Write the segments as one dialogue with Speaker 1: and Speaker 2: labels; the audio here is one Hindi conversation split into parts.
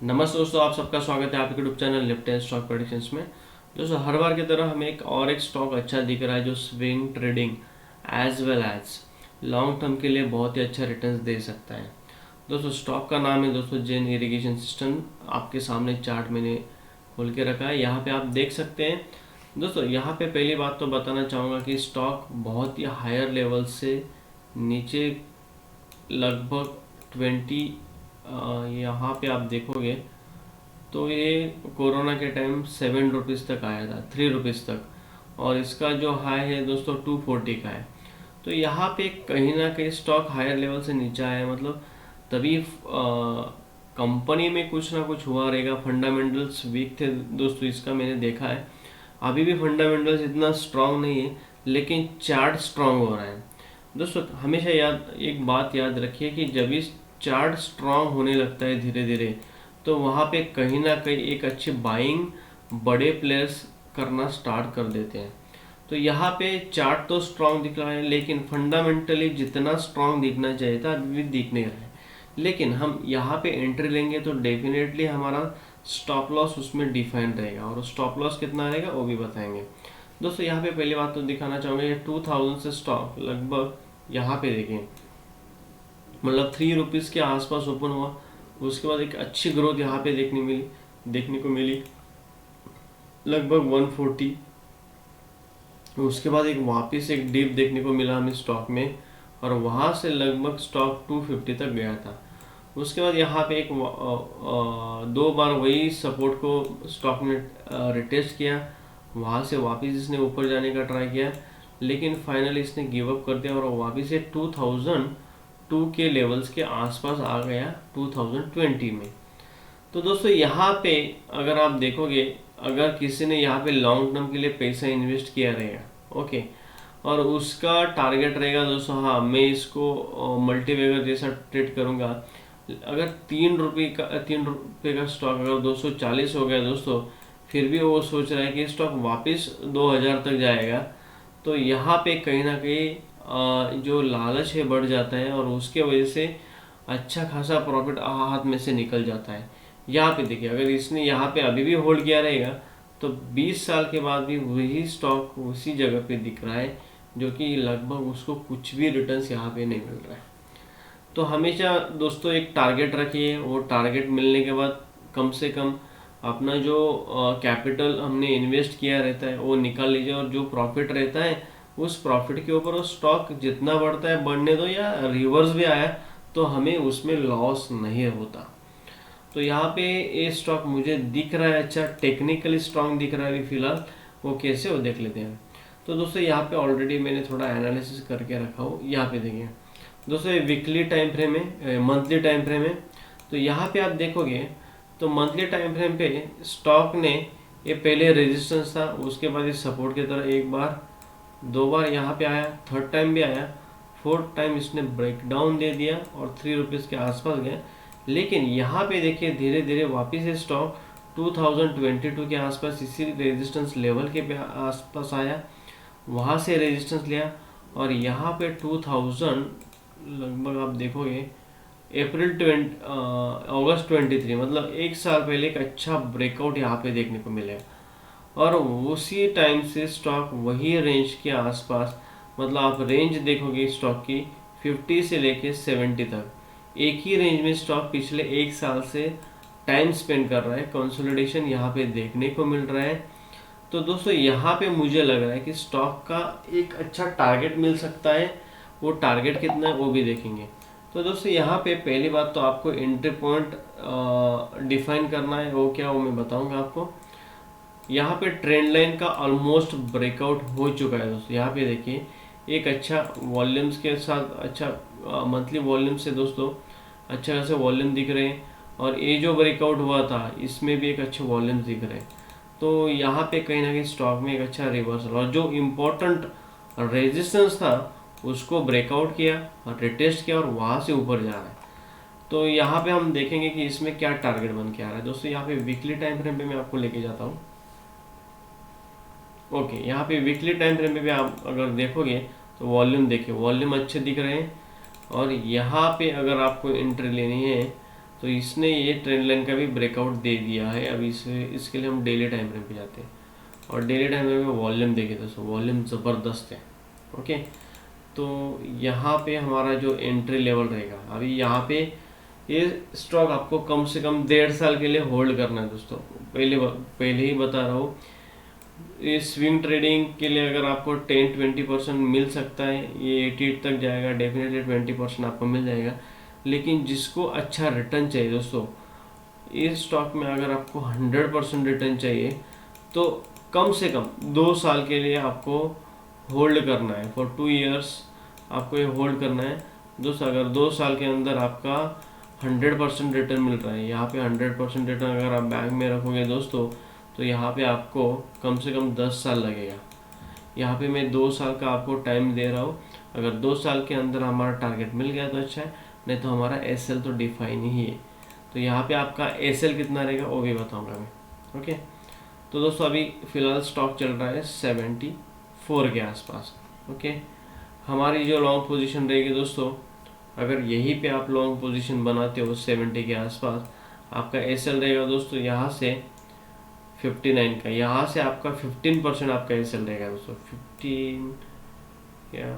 Speaker 1: नमस्ते दोस्तों, आप सबका स्वागत है आपके YouTube channel Nifty and stock predictions में। दोस्तों, हर बार की तरह हमें एक स्टॉक अच्छा दिख रहा है जो swing trading as well as long term के लिए बहुत ही अच्छा रिटर्न्स दे सकता है। दोस्तों, स्टॉक का नाम है दोस्तों जेन इरिगेशन सिस्टम। आपके सामने चार्ट मैंने खोल के रखा है, यहाँ पे आप देख सकते हैं। दोस्तों, यहाँ पे पहली बात तो बताना चाहूँगा कि स्टॉक बहुत ही हायर लेवल से नीचे लगभग 20, यहाँ पे आप देखोगे तो ये कोरोना के टाइम 7 रुपीज़ तक आया था, 3 रुपीज़ तक। और इसका जो हाई है दोस्तों 240 का है। तो यहाँ पे कहीं ना कहीं स्टॉक हायर लेवल से नीचे आया है, मतलब तभी कंपनी में कुछ ना कुछ हुआ रहेगा। फंडामेंटल्स वीक थे दोस्तों, इसका मैंने देखा है। अभी भी फंडामेंटल्स इतना स्ट्रांग नहीं है, लेकिन चार्ट स्ट्रांग हो रहा है। दोस्तों, हमेशा एक बात याद रखिए कि जब इस चार्ट स्ट्रांग होने लगता है धीरे धीरे, तो वहाँ पे कहीं ना कहीं एक अच्छी बाइंग बड़े प्लेयर्स करना स्टार्ट कर देते हैं। तो यहाँ पे चार्ट तो स्ट्रांग दिख रहा है, लेकिन फंडामेंटली जितना स्ट्रांग दिखना चाहिए था अभी भी दिख नहीं रहा है। लेकिन हम यहाँ पे एंट्री लेंगे तो डेफिनेटली हमारा स्टॉप लॉस उसमें डिफाइन रहेगा, और स्टॉप लॉस कितना रहेगा वो भी बताएंगे। दोस्तों, यहाँ पे पहली बात तो दिखाना चाहूँगा, ये 2000 से स्टॉक लगभग यहाँ पे देखिए, मतलब 3 रुपीज़ के आसपास ओपन हुआ। उसके बाद एक अच्छी ग्रोथ यहाँ पे देखने को मिली लगभग 140। उसके बाद एक वापस एक डिप देखने को मिला हमें स्टॉक में, और वहाँ से लगभग स्टॉक 250 तक गया था। उसके बाद यहाँ पे दो बार वही सपोर्ट को स्टॉक ने रिटेस्ट किया। वहाँ से वापस इसने ऊपर जाने का ट्राई किया, लेकिन फाइनली इसने गिव अप कर दिया और वापस से 2002 के लेवल्स के आसपास आ गया 2020 में। तो दोस्तों, यहाँ पे अगर आप देखोगे, अगर किसी ने यहाँ पे लॉन्ग टर्म के लिए पैसा इन्वेस्ट किया रहेगा, ओके, और उसका टारगेट रहेगा दोस्तों, हाँ मैं इसको मल्टीवेगर जैसा ट्रेड करूँगा। अगर 3 रुपये का स्टॉक अगर 240 हो गया दोस्तों, फिर भी वो सोच रहा है कि स्टॉक वापस 2000 तक जाएगा, तो यहाँ पे कहीं ना कहीं जो लालच है बढ़ जाता है, और उसके वजह से अच्छा खासा प्रॉफिट हाथ में से निकल जाता है। यहाँ पे देखिए, अगर इसने यहाँ पे अभी भी होल्ड किया रहेगा तो 20 साल के बाद भी वही स्टॉक उसी जगह पे दिख रहा है, जो कि लगभग उसको कुछ भी रिटर्न्स यहाँ पे नहीं मिल रहा है। तो हमेशा दोस्तों एक टारगेट रखिए, वो टारगेट मिलने के बाद कम से कम अपना जो कैपिटल हमने इन्वेस्ट किया रहता है वो निकाल लीजिए, और जो प्रॉफिट रहता है उस प्रॉफिट के ऊपर वो स्टॉक जितना बढ़ता है बढ़ने दो, या रिवर्स भी आया तो हमें उसमें लॉस नहीं होता। तो यहाँ पे ये स्टॉक मुझे दिख रहा है अच्छा, टेक्निकली स्ट्रांग दिख रहा है अभी फिलहाल। वो कैसे वो देख लेते हैं। तो दोस्तों, यहाँ पे ऑलरेडी मैंने थोड़ा एनालिसिस करके रखा हूँ। यहाँ पे देखिए दोस्तों, ये वीकली टाइम फ्रेम है, मंथली टाइम फ्रेम है। तो यहाँ पे आप देखोगे तो मंथली टाइम फ्रेम पे स्टॉक ने ये पहले रेजिस्टेंस था, उसके बाद ये सपोर्ट की तरह एक बार दो बार यहाँ पे आया, थर्ड टाइम भी आया, फोर्थ टाइम इसने ब्रेकडाउन दे दिया और 3 रुपीज़ के आसपास गया। लेकिन यहाँ पे देखिए धीरे धीरे वापस ये स्टॉक 2022 के आसपास इसी रेजिस्टेंस लेवल के आसपास आया, वहाँ से रेजिस्टेंस लिया, और यहाँ पे 2000 लगभग आप देखोगे अगस्त 23, मतलब एक साल पहले एक अच्छा ब्रेकआउट यहाँ पे देखने को मिलेगा। और उसी टाइम से स्टॉक वही रेंज के आसपास, मतलब आप रेंज देखोगे स्टॉक की 50 से लेके 70 तक, एक ही रेंज में स्टॉक पिछले एक साल से टाइम स्पेंड कर रहा है। कंसोलिडेशन यहाँ पे देखने को मिल रहा है। तो दोस्तों, यहाँ पे मुझे लग रहा है कि स्टॉक का एक अच्छा टारगेट मिल सकता है। वो टारगेट कितना है वो भी देखेंगे। तो दोस्तों, यहाँ पे पहली बात तो आपको एंट्री पॉइंट डिफाइन करना है, वो क्या वो मैं बताऊंगा आपको। यहाँ पे ट्रेंड लाइन का ऑलमोस्ट ब्रेकआउट हो चुका है दोस्तों। यहाँ पे देखिए एक अच्छा वॉल्यूम्स के साथ, अच्छा मंथली वॉल्यूम से दोस्तों अच्छा खासा वॉल्यूम दिख रहे हैं, और ये जो ब्रेकआउट हुआ था इसमें भी एक अच्छे वॉल्यूम दिख रहे हैं। तो यहाँ पे कहीं ना कहीं स्टॉक में एक अच्छा रिवर्सल, और जो इम्पोर्टेंट रेजिस्टेंस था उसको ब्रेकआउट किया और रिटेस्ट किया, और वहाँ से ऊपर जा रहा है। तो यहाँ पे हम देखेंगे कि इसमें क्या टारगेट बन के आ रहा है दोस्तों। यहाँ पे वीकली टाइम फ्रेम पे मैं आपको लेके जाता हूँ। ओके, यहाँ पे वीकली टाइम फ्रेम पे भी आप अगर देखोगे तो वॉल्यूम देखिए, वॉल्यूम अच्छे दिख रहे हैं। और यहाँ पे अगर आपको एंट्री लेनी है तो इसने ये ट्रेंड लाइन का भी ब्रेकआउट दे दिया है। अब इसके लिए हम डेली टाइम फ्रेम पे जाते हैं और डेली टाइम फ्रेम में वॉल्यूम देखिए दोस्तों, वॉल्यूम ज़बरदस्त है। ओके, तो यहाँ पे हमारा जो एंट्री लेवल रहेगा, अभी यहाँ पे ये स्टॉक आपको कम से कम 1.5 साल के लिए होल्ड करना है दोस्तों। पहले ही बता रहा हूँ, ये स्विंग ट्रेडिंग के लिए अगर आपको 10-20% मिल सकता है, ये 88 तक जाएगा, डेफिनेटली 20% आपको मिल जाएगा। लेकिन जिसको अच्छा रिटर्न चाहिए दोस्तों, इस स्टॉक में अगर आपको 100% रिटर्न चाहिए तो कम से कम 2 साल के लिए आपको होल्ड करना है। फॉर 2 इयर्स आपको ये होल्ड करना है दोस्तों। अगर 2 साल के अंदर आपका 100% रिटर्न मिल रहा है, यहाँ पे 100% रिटर्न अगर आप बैंक में रखोगे दोस्तों, तो यहाँ पे आपको कम से कम 10 साल लगेगा। यहाँ पे मैं 2 साल का आपको टाइम दे रहा हूँ। अगर 2 साल के अंदर हमारा टारगेट मिल गया तो अच्छा है, नहीं तो हमारा एसएल तो डिफाइन ही है। तो यहाँ पे आपका एसएल कितना रहेगा वो भी बताऊँगा मैं। ओके, तो दोस्तों अभी फ़िलहाल स्टॉक चल रहा है 74 के आसपास। ओके, हमारी जो लॉन्ग पोजीशन रहेगी दोस्तों, अगर यहीं पे आप लॉन्ग पोजीशन बनाते हो 70 के आसपास, आपका एसएल रहेगा दोस्तों यहाँ से 59 का, यहाँ से आपका 15% आपका एसएल रहेगा दोस्तों। 15 या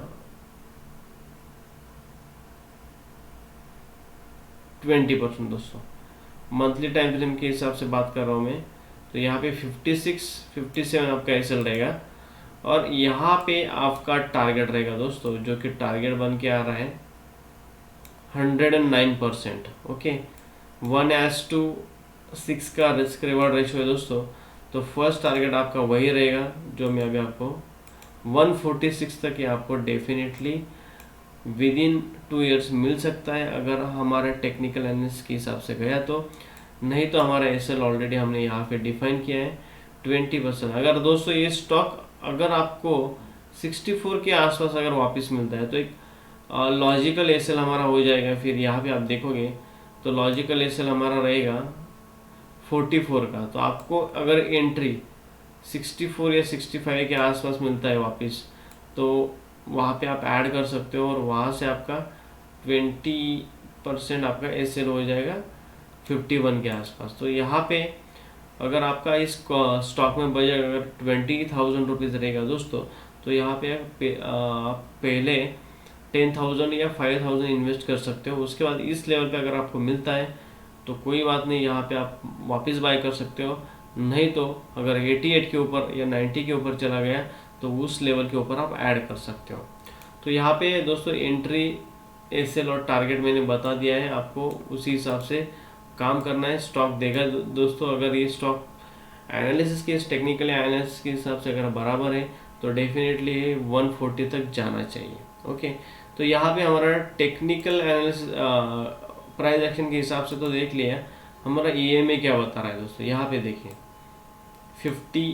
Speaker 1: 20% दोस्तों, मंथली टाइम फ्रेम के हिसाब से बात कर रहा हूँ मैं। तो यहाँ पे 56-57 आपका एसएल रहेगा और यहाँ पे आपका टारगेट रहेगा दोस्तों, जो कि टारगेट बन के आ रहा है 109%। ओके, 1:6 का रिस्क रिवॉर्ड रेशियो है दोस्तों। तो फर्स्ट टारगेट आपका वही रहेगा जो मैं अभी आपको 146 तक, ये आपको डेफिनेटली विद इन 2 इयर्स मिल सकता है अगर हमारे टेक्निकल एनालिसिस के हिसाब से गया तो। नहीं तो हमारा एसएल ऑलरेडी हमने यहाँ पे डिफाइन किया है 20%। अगर दोस्तों ये स्टॉक अगर आपको 64 के आसपास अगर वापस मिलता है तो एक लॉजिकल एसएल हमारा हो जाएगा। फिर यहाँ पे आप देखोगे तो लॉजिकल एसएल हमारा रहेगा 44 का। तो आपको अगर एंट्री 64 या 65 के आसपास मिलता है वापस, तो वहाँ पे आप ऐड कर सकते हो और वहाँ से आपका 20% आपका एसएल हो जाएगा 51 के आसपास। तो यहाँ पे अगर आपका इस स्टॉक में बजट अगर 20,000 रुपीज़ रहेगा दोस्तों, तो यहाँ पे आप पहले 10,000 या 5,000 इन्वेस्ट कर सकते हो। उसके बाद इस लेवल पे अगर आपको मिलता है तो कोई बात नहीं, यहाँ पे आप वापस बाय कर सकते हो। नहीं तो अगर 88 के ऊपर या 90 के ऊपर चला गया तो उस लेवल के ऊपर आप ऐड कर सकते हो। तो यहाँ पे दोस्तों एंट्री, एसएल और टारगेट मैंने बता दिया है, आपको उसी हिसाब से काम करना है। स्टॉक देगा दोस्तों, अगर ये स्टॉक एनालिसिस के टेक्निकल एनालिसिस के हिसाब से अगर बराबर है तो डेफिनेटली 140 तक जाना चाहिए। ओके, तो यहाँ पे हमारा टेक्निकल एनालिसिस प्राइस एक्शन के हिसाब से तो देख लिया। हमारा ईएमए क्या बता रहा है दोस्तों, यहाँ पे देखिए 50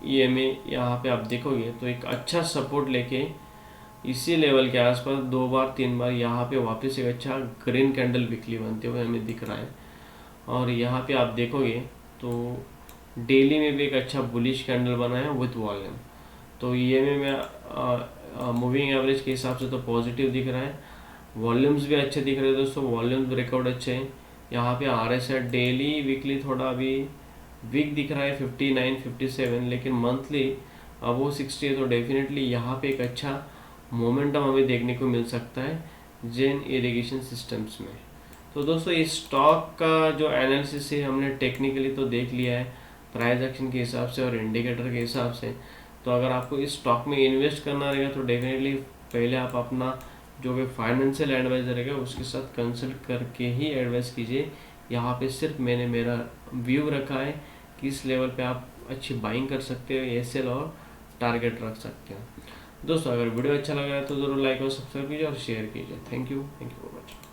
Speaker 1: ईएमए। यहाँ पे आप देखोगे तो एक अच्छा सपोर्ट लेके इसी लेवल के आसपास 2 बार 3 बार यहाँ पे वापस एक अच्छा ग्रीन कैंडल वीकली बनते हुए हमें दिख रहा है। और यहाँ पे आप देखोगे तो डेली में भी एक अच्छा बुलिश कैंडल बना है विथ वॉल्यूम। तो ईएमए में मूविंग एवरेज के हिसाब से तो पॉजिटिव दिख रहा है, वॉल्यूम्स भी अच्छे दिख रहे हैं दोस्तों, वॉल्यूम्स रिकॉर्ड अच्छे हैं। यहाँ पे आरएसआई डेली वीकली थोड़ा अभी वीक दिख रहा है 59-57, लेकिन मंथली अब वो 60 है। तो डेफिनेटली यहाँ पे एक अच्छा मोमेंटम हमें देखने को मिल सकता है जेन इरिगेशन सिस्टम्स में। तो दोस्तों इस स्टॉक का जो एनालिसिस है हमने टेक्निकली तो देख लिया है प्राइस एक्शन के हिसाब से और इंडिकेटर के हिसाब से। तो अगर आपको इस स्टॉक में इन्वेस्ट करना रहेगा तो डेफिनेटली पहले आप अपना जो भी फाइनेंशियल एडवाइजर रहेगा उसके साथ कंसल्ट करके ही एडवाइस कीजिए। यहाँ पे सिर्फ मैंने मेरा व्यू रखा है कि इस लेवल पे आप अच्छी बाइंग कर सकते हो, एसएल और टारगेट रख सकते हो। दोस्तों अगर वीडियो अच्छा लगा है तो ज़रूर लाइक और सब्सक्राइब कीजिए और शेयर कीजिए। Thank you very much.